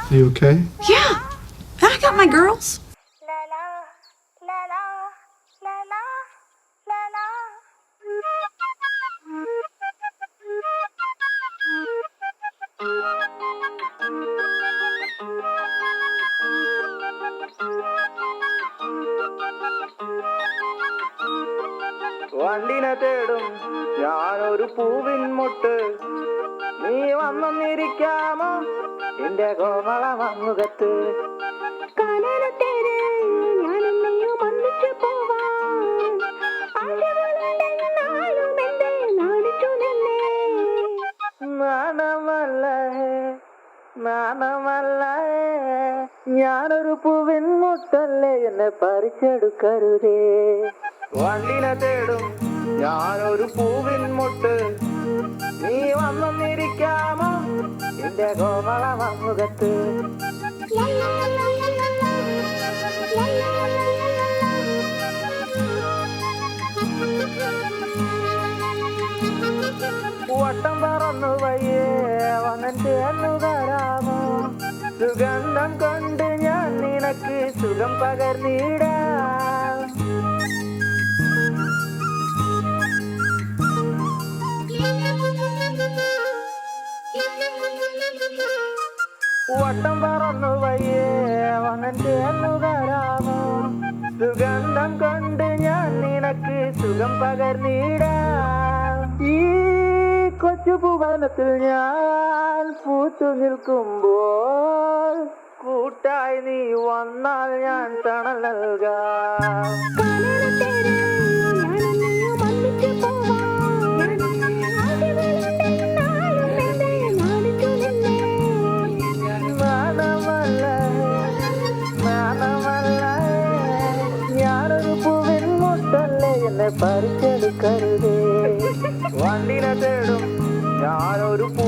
Are you okay? Yeah, I got my girls. വണ്ടിനെ തേടും ഞാനൊരു പൂവിൻ മുട്ട്, നീ വന്നിരിക്കാമോ എന്റെ കോമള മങ്ങുകത്ത്. നാണമല്ലേ നാണമല്ലേ ഞാനൊരു പൂവിൻ മുട്ടല്ലേ, എന്നെ പറിച്ചെടുക്കരുതേ. വണ്ടിനെ തേടും ഞാനൊരു പൂവിൻ മുട്ട്, നീ വന്നിരിക്കാമോ എന്റെ കോമള മങ്ങുകത്ത്. വട്ടം പറന്നു വയ്യേ വന്നിട്ട് തരാമോ, സുഗന്ധം കൊണ്ട് ഞാൻ നിനക്ക് സുഖം പകർന്നിടാം. വട്ടം പറന്നു വയ്യേ വന്നിട്ട് തരാമോ, സുഗന്ധം കൊണ്ട് ഞാൻ നിനക്ക് സുഖം പകർന്നിടാം. ഈ കൊച്ചു ഭുവനത്തിൽ ഞാൻ പൂത്തു നിൽക്കുമ്പോൾ കൂട്ടായി നീ വന്നാൽ ഞാൻ തണൽ നൽകാം. ഞാനൊരു പൂവിൻ മുട്ടല്ലേ, എന്നെ പറിച്ചെടുക്കരുതേ. വണ്ടിനെ തേടും ഞാനൊരു പൂ